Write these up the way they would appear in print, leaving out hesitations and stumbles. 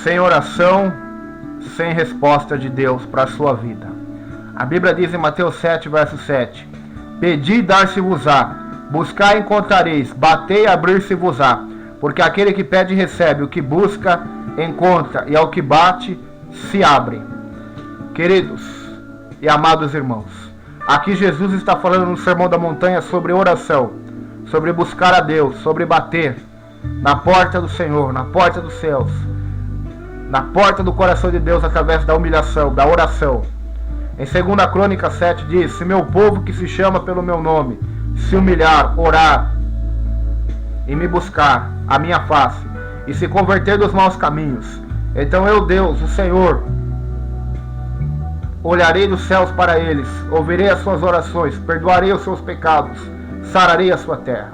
sem oração, sem resposta de Deus para a sua vida. A Bíblia diz em Mateus 7, verso 7: Pedi e dar-se-vos-á, buscai e encontrareis, batei e abrir-se-vos-á. Porque aquele que pede recebe, o que busca encontra, e ao que bate se abre. Queridos e amados irmãos, aqui Jesus está falando no Sermão da Montanha sobre oração, sobre buscar a Deus, sobre bater na porta do Senhor, na porta dos céus, na porta do coração de Deus através da humilhação, da oração. Em 2 Crônicas 7 diz: Se meu povo que se chama pelo meu nome se humilhar, orar e me buscar a minha face e se converter dos maus caminhos, então eu, Deus, o Senhor, olharei dos céus para eles, ouvirei as suas orações, perdoarei os seus pecados, sararei a sua terra.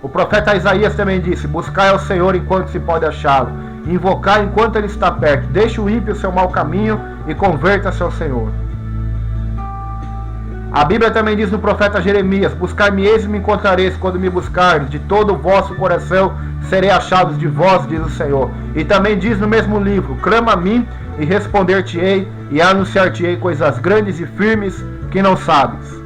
O profeta Isaías também disse: Buscai ao Senhor enquanto se pode achá-lo, invocai enquanto ele está perto, deixe o ímpio o seu mau caminho e converta-se ao Senhor. A Bíblia também diz no profeta Jeremias: Buscar-me-eis e me encontrareis, quando me buscardes de todo o vosso coração, serei achados de vós, diz o Senhor. E também diz no mesmo livro: Clama a mim e responder-te-ei, e anunciar-te-ei coisas grandes e firmes que não sabes.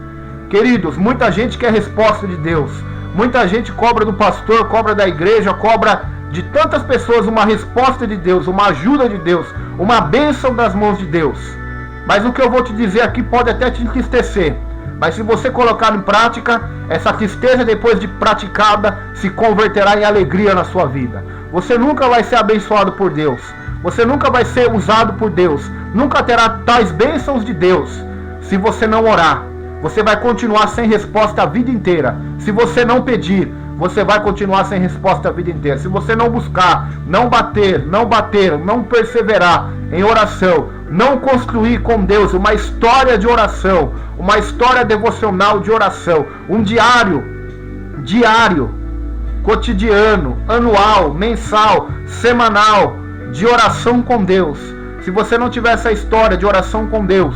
Queridos, muita gente quer resposta de Deus, muita gente cobra do pastor, cobra da igreja, cobra de tantas pessoas uma resposta de Deus, uma ajuda de Deus, uma bênção das mãos de Deus. Mas o que eu vou te dizer aqui pode até te entristecer, mas se você colocar em prática, essa tristeza depois de praticada se converterá em alegria na sua vida. Você nunca vai ser abençoado por Deus, você nunca vai ser usado por Deus, nunca terá tais bênçãos de Deus se você não orar. Você vai continuar sem resposta a vida inteira. Se você não pedir, você vai continuar sem resposta a vida inteira. Se você não buscar, não bater, não perseverar em oração, não construir com Deus uma história de oração, uma história devocional de oração, um diário, cotidiano, anual, mensal, semanal, de oração com Deus. Se você não tiver essa história de oração com Deus,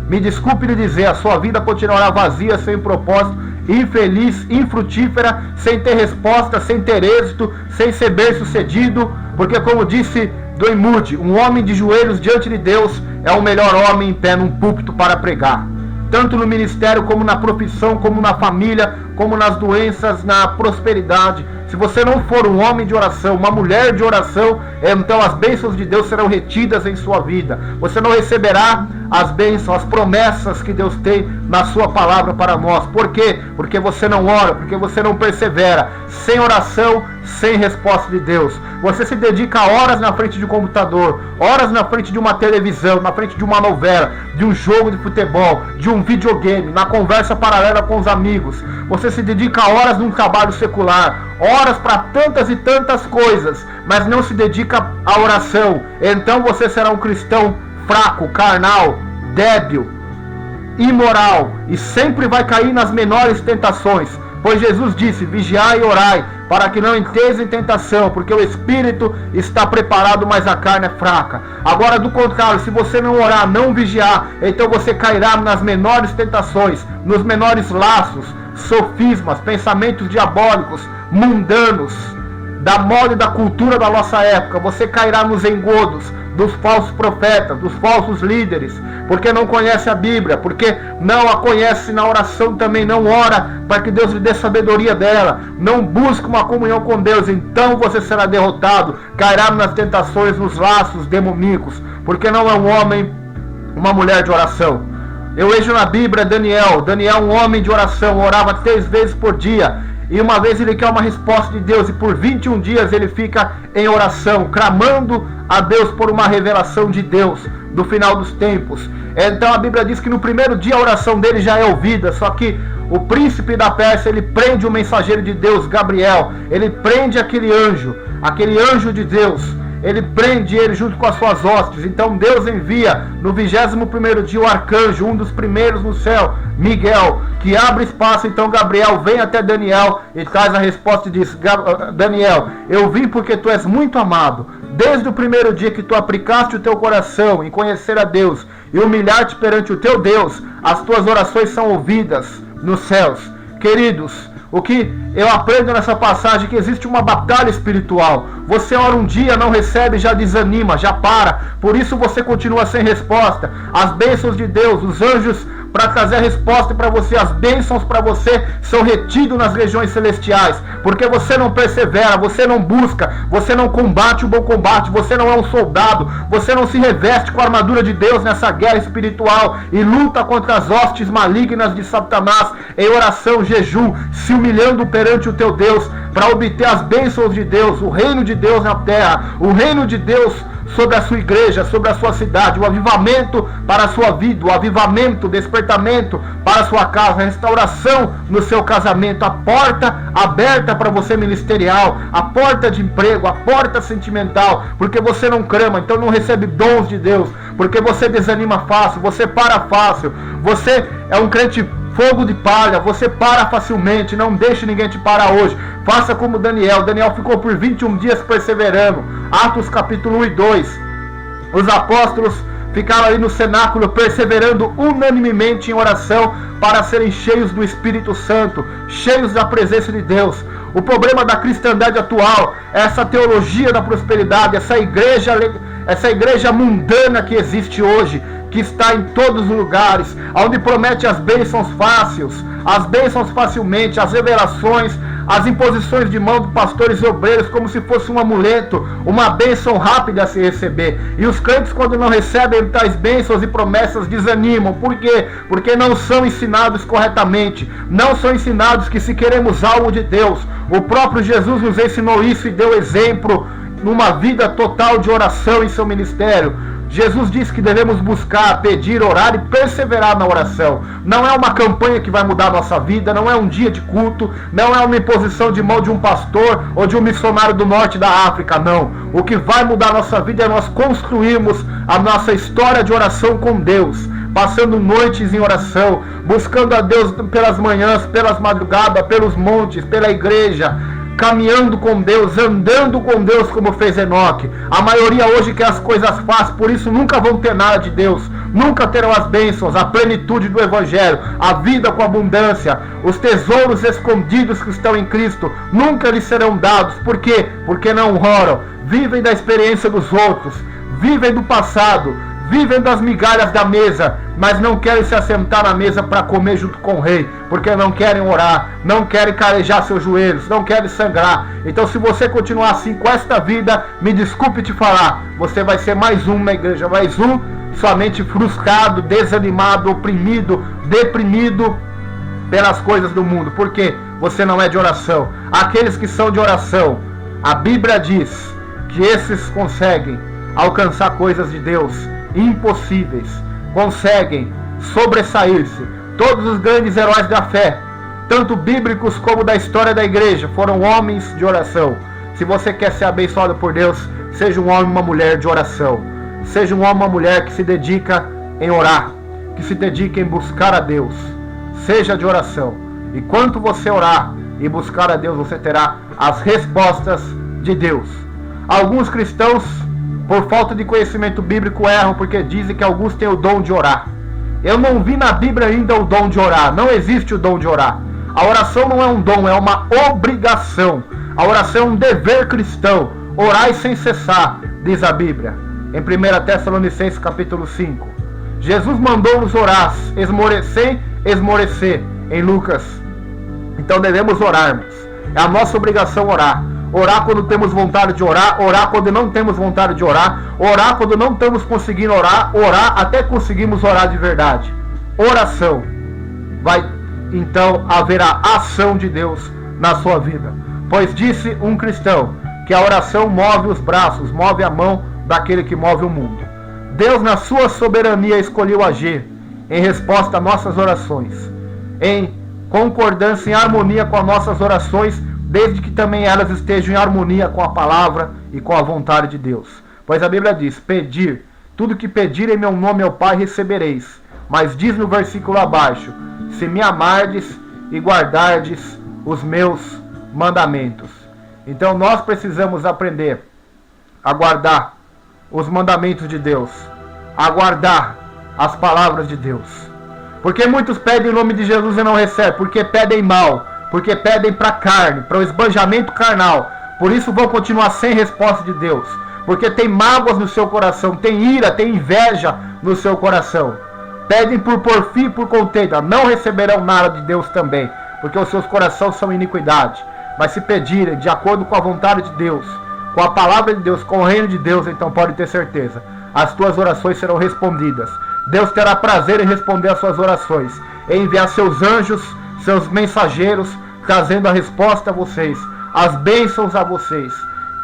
me desculpe lhe dizer, a sua vida continuará vazia, sem propósito, infeliz, infrutífera, sem ter resposta, sem ter êxito, sem ser bem-sucedido, porque, como disse Dwight Moody, um homem de joelhos diante de Deus é o melhor homem em pé num púlpito para pregar. Tanto no ministério, como na profissão, como na família, como nas doenças, na prosperidade. Se você não for um homem de oração, uma mulher de oração, então as bênçãos de Deus serão retidas em sua vida. Você não receberá as bênçãos, as promessas que Deus tem na sua palavra para nós. Por quê? Porque você não ora, porque você não persevera. Sem oração, sem resposta de Deus. Você se dedica horas na frente de um computador, horas na frente de uma televisão, na frente de uma novela, de um jogo de futebol, de um videogame, na conversa paralela com os amigos. Você se dedica horas num trabalho secular, horas para tantas e tantas coisas, mas não se dedica à oração. Então você será um cristão fraco, carnal, débil, imoral, e sempre vai cair nas menores tentações. Pois Jesus disse: vigiai e orai, para que não entreis em tentação, porque o espírito está preparado, mas a carne é fraca. Agora, do contrário, se você não orar, não vigiar, então você cairá nas menores tentações, nos menores laços, sofismas, pensamentos diabólicos, mundanos, da moda e da cultura da nossa época. Você cairá nos engodos dos falsos profetas, dos falsos líderes, porque não conhece a Bíblia, porque não a conhece na oração, também não ora para que Deus lhe dê sabedoria dela, não busca uma comunhão com Deus. Então você será derrotado, cairá nas tentações, nos laços demoníacos, porque não é um homem, uma mulher de oração. Eu vejo na Bíblia Daniel, um homem de oração, orava 3 vezes por dia, e uma vez ele quer uma resposta de Deus, e por 21 dias ele fica em oração, clamando a Deus por uma revelação de Deus do final dos tempos. Então a Bíblia diz que no primeiro dia a oração dele já é ouvida, só que o príncipe da Pérsia, ele prende o mensageiro de Deus, Gabriel, ele prende aquele anjo de Deus, ele prende ele junto com as suas hostes. Então Deus envia no 21º dia o arcanjo, um dos primeiros no céu, Miguel, que abre espaço. Então Gabriel vem até Daniel e traz a resposta e diz: Daniel, eu vim porque tu és muito amado. Desde o primeiro dia que tu aplicaste o teu coração em conhecer a Deus e humilhar-te perante o teu Deus, as tuas orações são ouvidas nos céus. Queridos, O que eu aprendo nessa passagem é que existe uma batalha espiritual. Você ora um dia, não recebe, já desanima, já para. Por isso você continua sem resposta. As bênçãos de Deus, os anjos para trazer a resposta para você, as bênçãos para você são retidos nas regiões celestiais. Porque você não persevera, você não busca, você não combate o bom combate, você não é um soldado, você não se reveste com a armadura de Deus nessa guerra espiritual e luta contra as hostes malignas de Satanás em oração, jejum, se humilhando perante o teu Deus para obter as bênçãos de Deus, o reino de Deus na terra, o reino de Deus sobre a sua igreja, sobre a sua cidade, o avivamento para a sua vida, o avivamento, o despertamento para a sua casa, a restauração no seu casamento, a porta aberta para você ministerial, a porta de emprego, a porta sentimental, porque você não clama, então não recebe dons de Deus, porque você desanima fácil, você para fácil, você é um crente fogo de palha, você para facilmente, não deixe ninguém te parar hoje. Faça como Daniel. Daniel ficou por 21 dias perseverando. Atos capítulo 1 e 2. Os apóstolos ficaram ali no cenáculo perseverando unanimemente em oração para serem cheios do Espírito Santo, cheios da presença de Deus. O problema da cristandade atual é essa teologia da prosperidade, essa igreja mundana que existe hoje, que está em todos os lugares, onde promete as bênçãos fáceis, as bênçãos facilmente, as revelações, as imposições de mão de pastores e obreiros, como se fosse um amuleto, uma bênção rápida a se receber. E os crentes, quando não recebem tais bênçãos e promessas, desanimam. Por quê? Porque não são ensinados corretamente, não são ensinados que se queremos algo de Deus. O próprio Jesus nos ensinou isso e deu exemplo numa vida total de oração em seu ministério. Jesus disse que devemos buscar, pedir, orar e perseverar na oração. Não é uma campanha que vai mudar a nossa vida, não é um dia de culto, não é uma imposição de mão de um pastor ou de um missionário do norte da África, não. O que vai mudar a nossa vida é nós construirmos a nossa história de oração com Deus, passando noites em oração, buscando a Deus pelas manhãs, pelas madrugadas, pelos montes, pela igreja, caminhando com Deus, andando com Deus como fez Enoque. A maioria hoje quer as coisas fáceis, por isso nunca vão ter nada de Deus, nunca terão as bênçãos, a plenitude do Evangelho, a vida com abundância, os tesouros escondidos que estão em Cristo, nunca lhes serão dados. Por quê? Porque não oram, vivem da experiência dos outros, vivem do passado, vivem das migalhas da mesa, mas não querem se assentar na mesa para comer junto com o rei, porque não querem orar, não querem carejar seus joelhos, não querem sangrar. Então, se você continuar assim com esta vida, me desculpe te falar, você vai ser mais um na igreja, mais um somente frustrado, desanimado, oprimido, deprimido pelas coisas do mundo, porque você não é de oração. Aqueles que são de oração, a Bíblia diz que esses conseguem alcançar coisas de Deus impossíveis, conseguem sobressair-se. Todos os grandes heróis da fé, tanto bíblicos como da história da igreja, foram homens de oração. Se você quer ser abençoado por Deus, seja um homem e uma mulher de oração. Seja um homem e uma mulher que se dedica em orar, que se dedica em buscar a Deus. Seja de oração. E quanto você orar e buscar a Deus, você terá as respostas de Deus. Alguns cristãos, por falta de conhecimento bíblico, erram porque dizem que alguns têm o dom de orar. Eu não vi na Bíblia ainda o dom de orar. Não existe o dom de orar. A oração não é um dom, é uma obrigação. A oração é um dever cristão. Orai sem cessar, diz a Bíblia, em 1 Tessalonicenses capítulo 5. Jesus mandou-nos orar, sem esmorecer, em Lucas. Então devemos orarmos. É a nossa obrigação orar. Orar quando temos vontade de orar, orar quando não temos vontade de orar, orar quando não estamos conseguindo orar, orar até conseguimos orar de verdade. Oração. Então haverá ação de Deus na sua vida. Pois disse um cristão que a oração move os braços, move a mão daquele que move o mundo. Deus, na sua soberania, escolheu agir em resposta a nossas orações, em concordância, em harmonia com as nossas orações, desde que também elas estejam em harmonia com a palavra e com a vontade de Deus. Pois a Bíblia diz: pedir, tudo que pedir em meu nome ao Pai recebereis. Mas diz no versículo abaixo: se me amardes e guardardes os meus mandamentos. Então nós precisamos aprender a guardar os mandamentos de Deus, a guardar as palavras de Deus. Porque muitos pedem em nome de Jesus e não recebem, porque pedem mal, porque pedem para a carne, para o esbanjamento carnal. Por isso vão continuar sem resposta de Deus, porque tem mágoas no seu coração, tem ira, tem inveja no seu coração. Pedem por porfia e por contenda, não receberão nada de Deus também, porque os seus corações são iniquidade. Mas se pedirem de acordo com a vontade de Deus, com a palavra de Deus, com o reino de Deus, então pode ter certeza, as tuas orações serão respondidas. Deus terá prazer em responder as suas orações, em enviar seus anjos, seus mensageiros, trazendo a resposta a vocês, as bênçãos a vocês.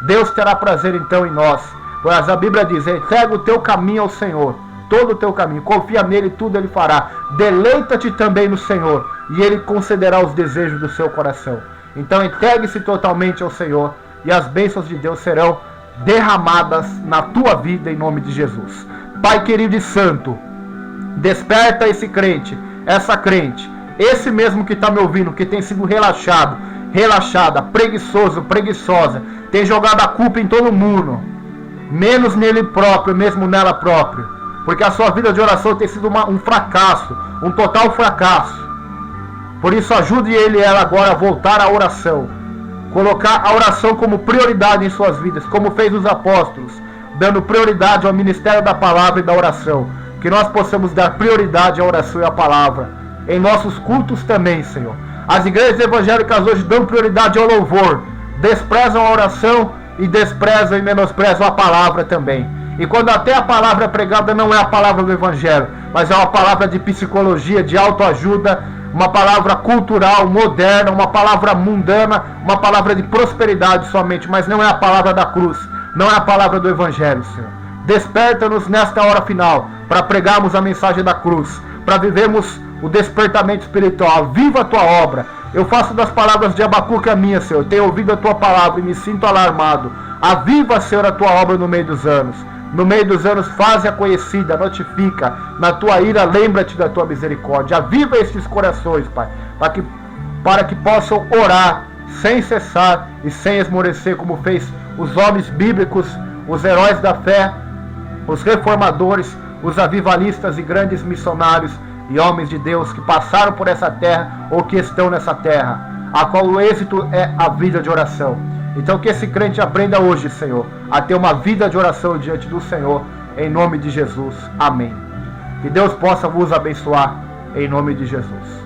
Deus terá prazer então em nós, pois a Bíblia diz: entrega o teu caminho ao Senhor, todo o teu caminho, confia nele e tudo ele fará. Deleita-te também no Senhor, e ele concederá os desejos do seu coração. Então entregue-se totalmente ao Senhor, e as bênçãos de Deus serão derramadas na tua vida em nome de Jesus. Pai querido e santo, desperta esse crente, essa crente, esse mesmo que está me ouvindo, que tem sido relaxado, relaxada, preguiçoso, preguiçosa, tem jogado a culpa em todo mundo, menos nele próprio, mesmo nela própria, porque a sua vida de oração tem sido um fracasso, um total fracasso. Por isso ajude ele e ela agora a voltar à oração, colocar a oração como prioridade em suas vidas, como fez os apóstolos, dando prioridade ao ministério da palavra e da oração. Que nós possamos dar prioridade à oração e à palavra em nossos cultos também, Senhor. As igrejas evangélicas hoje dão prioridade ao louvor, desprezam a oração e desprezam e menosprezam a palavra também. E quando até a palavra pregada não é a palavra do evangelho, mas é uma palavra de psicologia, de autoajuda, uma palavra cultural, moderna, uma palavra mundana, uma palavra de prosperidade somente, mas não é a palavra da cruz, não é a palavra do evangelho, Senhor. Desperta-nos nesta hora final, para pregarmos a mensagem da cruz, para vivermos o despertamento espiritual. Viva a tua obra. Eu faço das palavras de Abacuque a minha, Senhor. Tenho ouvido a tua palavra e me sinto alarmado. Aviva, Senhor, a tua obra no meio dos anos. No meio dos anos, faze-a conhecida, notifica. Na tua ira, lembra-te da tua misericórdia. Aviva estes corações, Pai, para que possam orar sem cessar e sem esmorecer, como fez os homens bíblicos, os heróis da fé, os reformadores, os avivalistas e grandes missionários e homens de Deus que passaram por essa terra ou que estão nessa terra, a qual o êxito é a vida de oração. Então que esse crente aprenda hoje, Senhor, a ter uma vida de oração diante do Senhor, em nome de Jesus. Amém. Que Deus possa vos abençoar, em nome de Jesus.